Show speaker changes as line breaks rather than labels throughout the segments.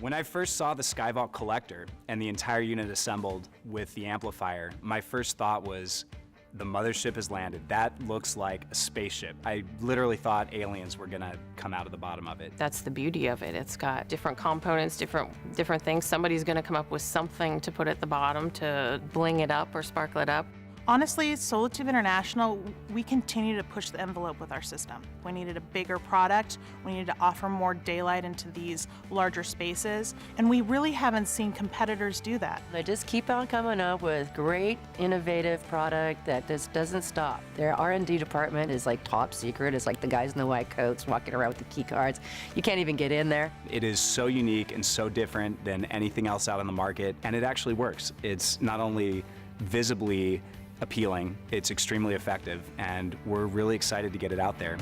When I first saw the SkyVault collector and the entire unit assembled with the amplifier, my first thought was, the mothership has landed. That looks like a spaceship. I literally thought aliens were gonna come out of the bottom of it.
That's the beauty of it. It's got different components, different things. Somebody's gonna come up with something to put at the bottom to bling it up or sparkle it up.
Honestly, Solatube International, we continue to push the envelope with our system. We needed a bigger product, we needed to offer more daylight into these larger spaces, and we really haven't seen competitors do that.
They just keep on coming up with great, innovative product that just doesn't stop. Their R&D department is like top secret. It's like the guys in the white coats walking around with the key cards. You can't even get in there.
It is so unique and so different than anything else out on the market, and it actually works. It's not only visibly appealing, it's extremely effective, and we're really excited to get it out there.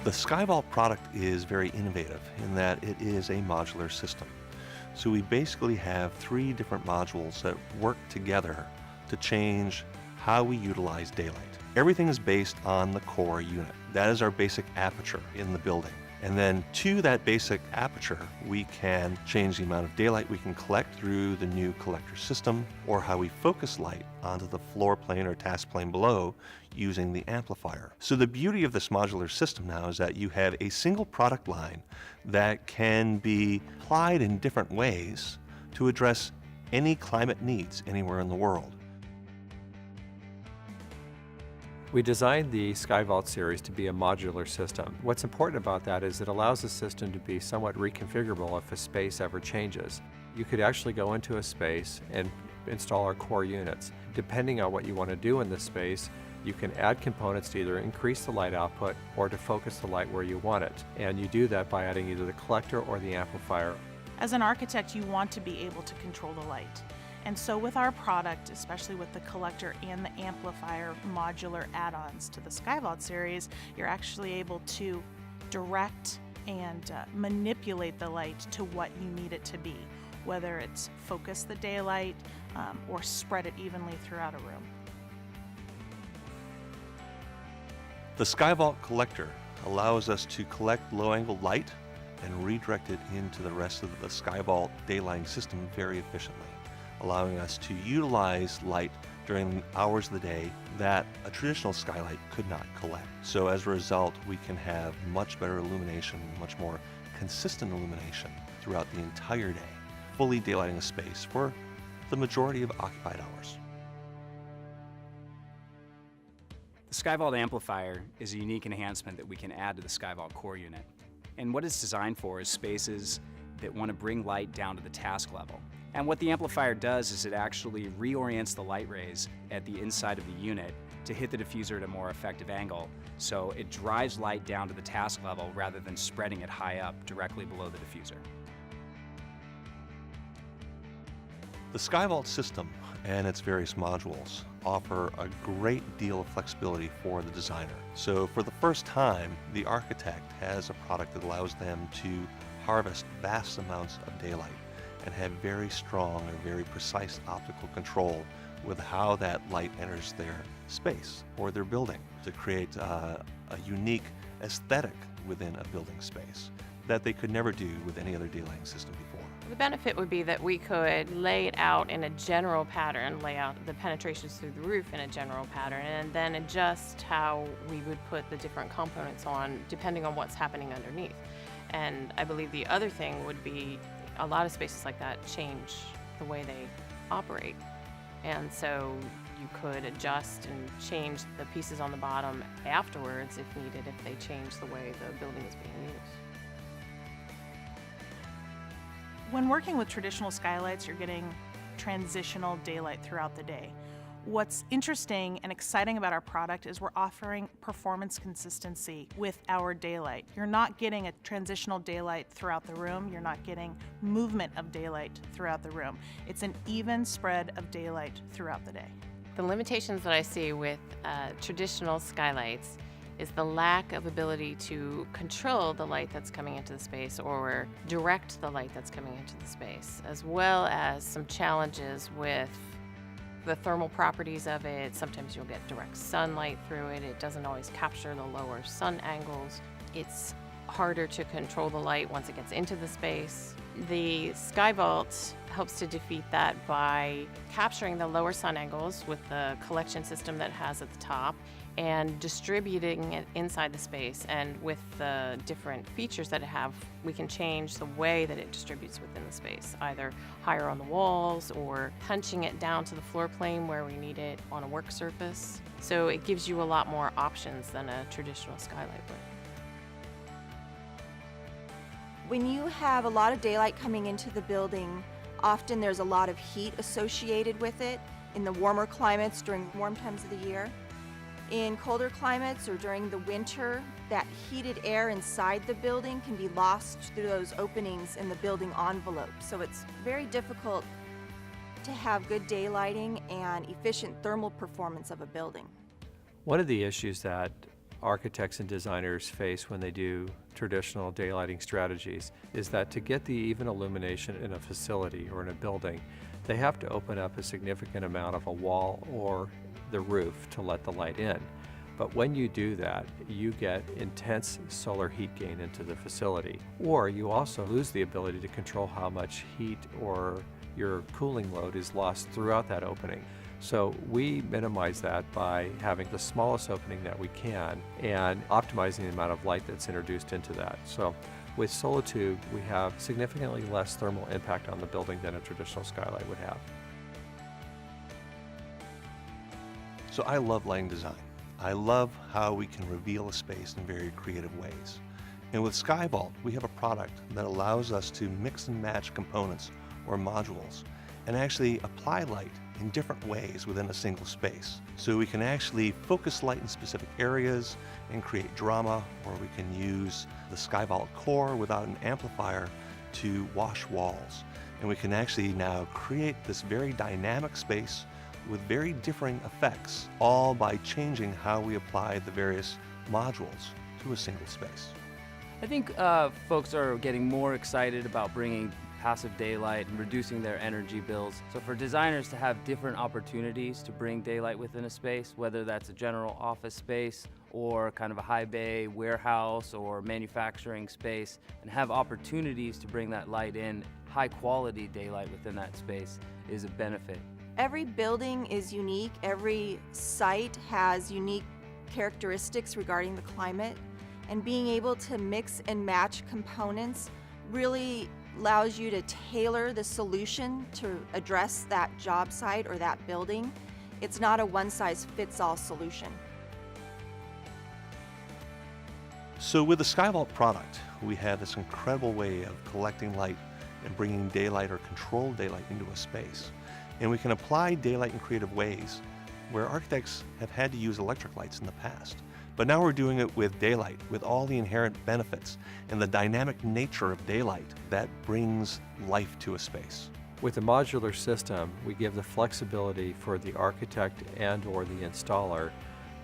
The SkyVault product is very innovative in that it is a modular system. So we basically have 3 different modules that work together to change how we utilize daylight. Everything is based on the core unit. That is our basic aperture in the building. And then to that basic aperture, we can change the amount of daylight we can collect through the new collector system, or how we focus light onto the floor plane or task plane below using the amplifier. So the beauty of this modular system now is that you have a single product line that can be applied in different ways to address any climate needs anywhere in the world.
We designed the SkyVault series to be a modular system. What's important about that is it allows the system to be somewhat reconfigurable if a space ever changes. You could actually go into a space and install our core units. Depending on what you want to do in this space, you can add components to either increase the light output or to focus the light where you want it. And you do that by adding either the collector or the amplifier.
As an architect, you want to be able to control the light. And so with our product, especially with the collector and the amplifier modular add-ons to the SkyVault series, you're actually able to direct and manipulate the light to what you need it to be, whether it's focus the daylight or spread it evenly throughout a room.
The SkyVault collector allows us to collect low-angle light and redirect it into the rest of the SkyVault daylighting system very efficiently, allowing us to utilize light during hours of the day that a traditional skylight could not collect. So as a result, we can have much better illumination, much more consistent illumination throughout the entire day, fully daylighting a space for the majority of occupied hours.
The SkyVault amplifier is a unique enhancement that we can add to the SkyVault core unit. And what it's designed for is spaces that want to bring light down to the task level. And what the amplifier does is it actually reorients the light rays at the inside of the unit to hit the diffuser at a more effective angle. So it drives light down to the task level rather than spreading it high up directly below the diffuser.
The SkyVault system and its various modules offer a great deal of flexibility for the designer. So for the first time, the architect has a product that allows them to harvest vast amounts of daylight and have very strong and very precise optical control with how that light enters their space or their building to create a unique aesthetic within a building space that they could never do with any other daylighting system before.
The benefit would be that we could lay it out in a general pattern, lay out the penetrations through the roof in a general pattern, and then adjust how we would put the different components on depending on what's happening underneath. And I believe the other thing would be a lot of spaces like that change the way they operate. And so you could adjust and change the pieces on the bottom afterwards if needed, if they change the way the building is being used.
When working with traditional skylights, you're getting transitional daylight throughout the day. What's interesting and exciting about our product is we're offering performance consistency with our daylight. You're not getting a transitional daylight throughout the room. You're not getting movement of daylight throughout the room. It's an even spread of daylight throughout the day.
The limitations that I see with traditional skylights is the lack of ability to control the light that's coming into the space or direct the light that's coming into the space, as well as some challenges with the thermal properties of it. Sometimes you'll get direct sunlight through it. It doesn't always capture the lower sun angles. It's harder to control the light once it gets into the space. The SkyVault helps to defeat that by capturing the lower sun angles with the collection system that it has at the top and distributing it inside the space. And with the different features that it have, we can change the way that it distributes within the space, either higher on the walls or punching it down to the floor plane where we need it on a work surface. So it gives you a lot more options than a traditional skylight would.
When you have a lot of daylight coming into the building, often there's a lot of heat associated with it in the warmer climates during warm times of the year. In colder climates or during the winter, that heated air inside the building can be lost through those openings in the building envelope. So it's very difficult to have good daylighting and efficient thermal performance of a building.
One of the issues that architects and designers face when they do traditional daylighting strategies is that to get the even illumination in a facility or in a building, they have to open up a significant amount of a wall or the roof to let the light in. But when you do that, you get intense solar heat gain into the facility, or you also lose the ability to control how much heat or your cooling load is lost throughout that opening. So we minimize that by having the smallest opening that we can and optimizing the amount of light that's introduced into that. So with Solatube, we have significantly less thermal impact on the building than a traditional skylight would have.
So I love lighting design. I love how we can reveal a space in very creative ways. And with SkyVault, we have a product that allows us to mix and match components or modules and actually apply light in different ways within a single space. So we can actually focus light in specific areas and create drama, or we can use the SkyVault core without an amplifier to wash walls. And we can actually now create this very dynamic space with very differing effects, all by changing how we apply the various modules to a single space.
I think folks are getting more excited about bringing passive daylight and reducing their energy bills. So for designers to have different opportunities to bring daylight within a space, whether that's a general office space or kind of a high bay warehouse or manufacturing space, and have opportunities to bring that light in, high quality daylight within that space is a benefit.
Every building is unique. Every site has unique characteristics regarding the climate, and being able to mix and match components really allows you to tailor the solution to address that job site or that building. It's not a one-size-fits-all solution.
So with the SkyVault product, we have this incredible way of collecting light and bringing daylight or controlled daylight into a space. And we can apply daylight in creative ways where architects have had to use electric lights in the past. But now we're doing it with daylight, with all the inherent benefits and the dynamic nature of daylight that brings life to a space.
With the modular system, we give the flexibility for the architect and or the installer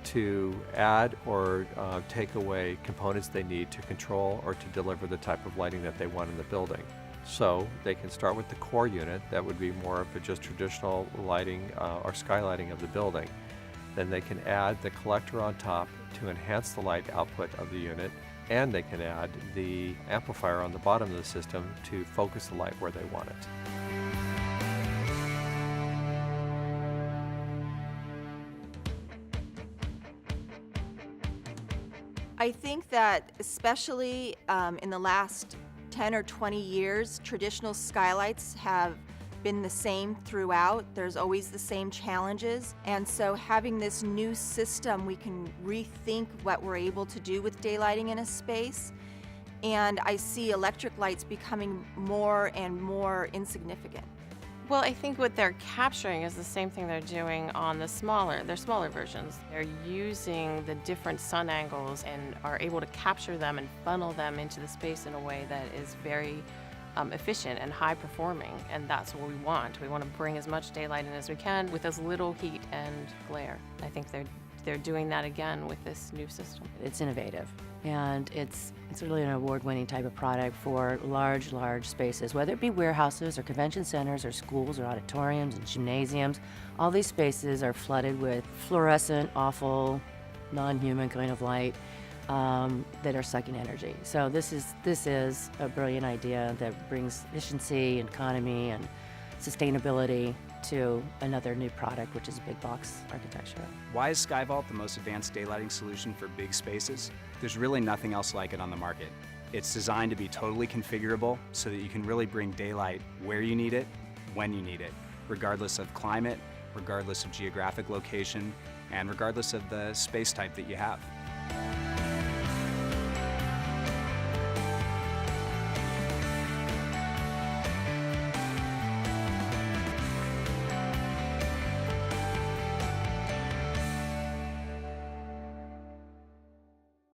to add or take away components they need to control or to deliver the type of lighting that they want in the building. So they can start with the core unit, that would be more of a just traditional lighting or skylighting of the building. Then they can add the collector on top to enhance the light output of the unit, and they can add the amplifier on the bottom of the system to focus the light where they want it.
I think that especially in the last 10 or 20 years, traditional skylights have been the same throughout. There's always the same challenges. And so having this new system, we can rethink what we're able to do with daylighting in a space. And I see electric lights becoming more and more insignificant.
Well, I think what they're capturing is the same thing they're doing on their smaller versions. They're using the different sun angles and are able to capture them and funnel them into the space in a way that is very efficient and high performing, and that's what we want. We want to bring as much daylight in as we can with as little heat and glare. I think they're they're doing that again with this new system.
It's innovative, and it's really an award-winning type of product for large spaces, whether it be warehouses or convention centers or schools or auditoriums and gymnasiums. All these spaces are flooded with fluorescent, awful, non-human kind of light that are sucking energy. So this is a brilliant idea that brings efficiency, economy, and sustainability to another new product, which is a big box architecture.
Why is SkyVault the most advanced daylighting solution for big spaces? There's really nothing else like it on the market. It's designed to be totally configurable so that you can really bring daylight where you need it, when you need it, regardless of climate, regardless of geographic location, and regardless of the space type that you have.